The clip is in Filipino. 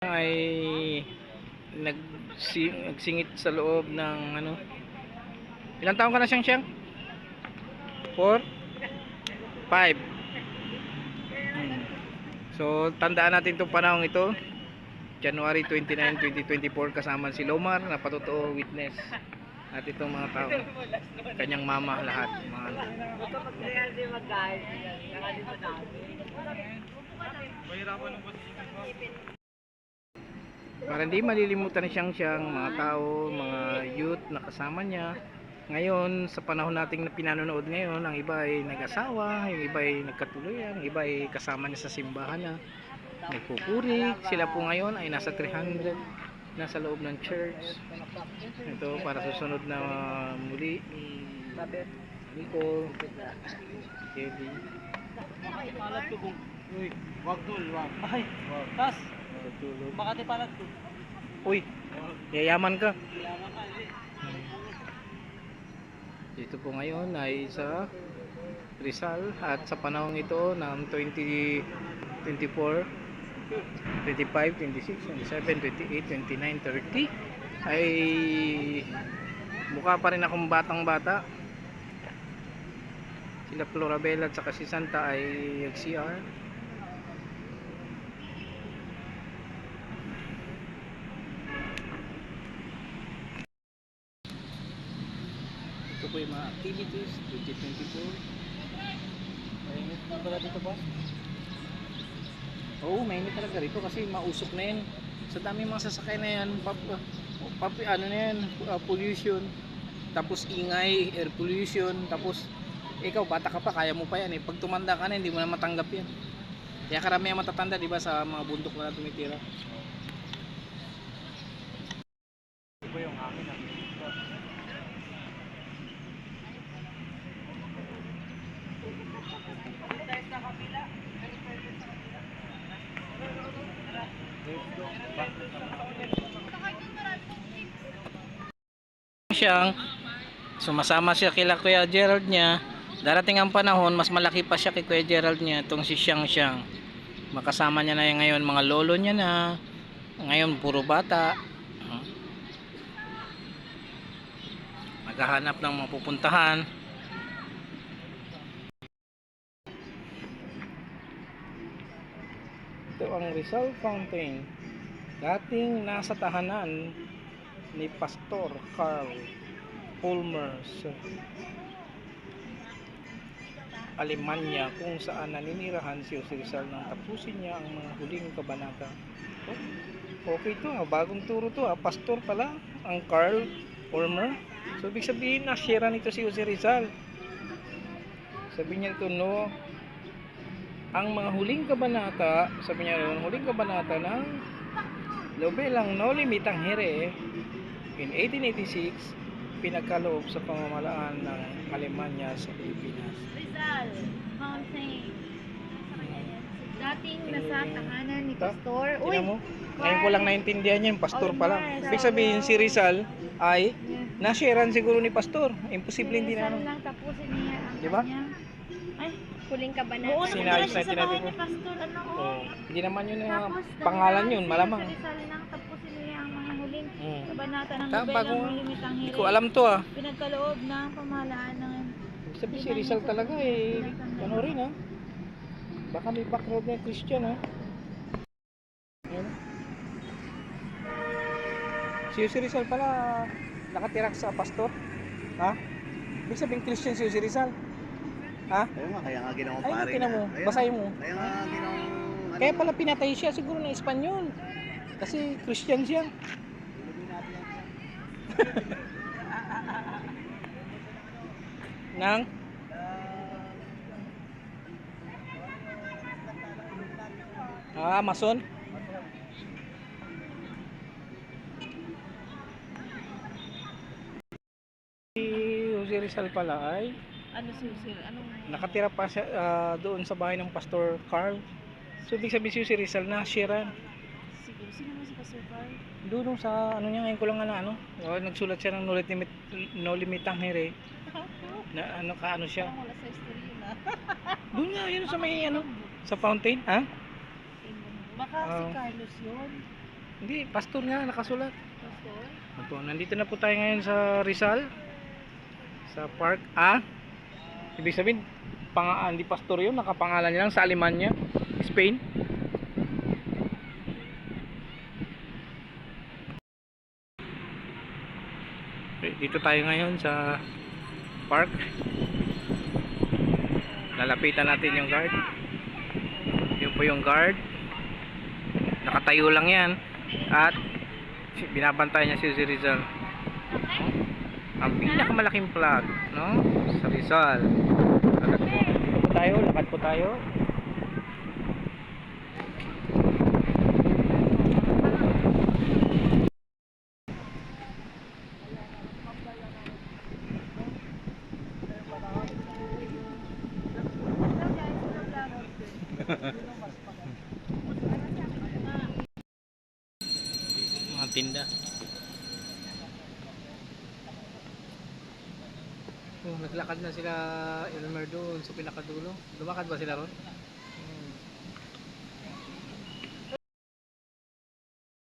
Ay nagsingit sa loob ng ano. Ilang taon ka na siyang? 4, 5. So tandaan natin itong panahong ito, January 29, 2024, kasama si Lomar na patotoo witness at itong mga tao, kanyang mama, lahat mga para hindi malilimutan siyang mga tao, mga youth na kasama niya. Ngayon sa panahon nating pinanonood ngayon, ang iba ay nag-asawa, yung iba ay nagkatuluyan, yung iba ay kasama niya sa simbahan na nagpupuri. Sila po ngayon ay nasa 300, nasa loob ng church. Ito para susunod na muli ni Nico, Kelly. Uy, wag dul, wag. Ay, tas. Makati palat ko. Uy, yayaman ka. Yaman ka eh. Dito po ngayon ay sa Rizal at sa panahong ito ng 2024, 25, 26, 27, 28, 29, 30 ay mukha pa rin akong batang bata. Sila Florabella at saka si Santa ay nag-CR. Ito po yung mga activities 2024. Mainit na pala dito ba? Oo, mainit talaga rito kasi mausok na yan. Sa dami mga sasakay na yan, ano na yan, pollution, tapos ingay, air pollution, tapos ikaw bata ka pa, kaya mo pa yan eh. Pag tumanda ka na, hindi mo na matanggap yan. Kaya karamihan matatanda, di ba, sa mga bundok na tumitira. Iba yung hangin ah. Siyang sumasama siya kila Kuya Gerald niya. Darating ang panahon, mas malaki pa siya kay Kuya Gerald niya, itong si Siyang. Makasama niya na yung ngayon, mga lolo niya na. Ngayon, puro bata. Naghahanap ng mga pupuntahan. Ito ang Rizal Fountain. Dating nasa tahanan ni Pastor Carl Ulmer sa Alemanya, kung saan naninirahan si Jose Rizal nang tapusin niya ang mga huling kabanata. Okay to, bagong turo to, pastor pala ang Carl Ulmer. So ibig sabihin na share nito si Jose Rizal. Sabi niya ito, no, ang mga huling kabanata, sabi niya rin, huling kabanata ng nobelang No Limitang Here in 1886, pinagkaloob sa pamahalaan ng Alemanya sa Pilipinas. Rizal Fountain. Dating nasa tahanan ni Pastor. Uy, mo? Ngayon ko lang naintindihan yun, pastor pa lang. Ibig sabihin si Rizal ay nasharean siguro ni pastor. Imposible hindi na ano. lang tapusin niya ang Diba? kanyang huling kabanata. Oo, sinayos siya natin sa bahay natin ni yun. Pastor. Ano, Oh, hindi naman yun ang Tapos, pangalan yun, si malamang. Rizal lang tapusin niya ang mga huling Hmm. kabanata ng Tama, nobelang bagong- No Limitang Hindi Here. ko alam to ah. Pinagkaloob ng pamahalaan ng Sabi si Rizal talaga eh, ano rin ah. Baka may background na Christian ah. Ayun. Si Rizal pala nakatira sa pastor. Ha? Ibig sabihin Christian si Rizal. Ha? Ayun nga, kaya nga ginawang Ay, pare tingnan mo, basahin mo. Kaya nga ginawang Kaya pala pinatay siya siguro ng Espanyol. Kasi Christian siya. Nang Mason. Si Jose Rizal pala ay ano sir, anong nakatira pa siya doon sa bahay ng Pastor Carl. So ibig sabihin si Jose Rizal na sharean. siguro sino mo si Pastor Carl? Doon sa ano niya, ngayon ko lang na ano, nagsulat siya ng No Limitang Here. Na ano ka ano siya. Parang wala sa history yun Doon nga yun sa may ano, sa fountain, ha? Baka si Carlos yun. Hindi, pastor nga nakasulat. Pastor? Opo, nandito na po tayo ngayon sa Rizal. Sa Park A. Ibig sabihin, hindi pastor yun, nakapangalan niya lang sa Alemania, Spain. Okay, dito tayo ngayon sa park. Lalapitan natin yung guard. Yun po yung guard. Nakatayo lang yan. At binabantay niya si Rizal. Ang pinakamalaking flag, no? Sa Rizal. Lakad po tayo. Mga tinda. Oh, naglakad na sila Elmer doon sa pinakadulo. Lumakad ba sila ron?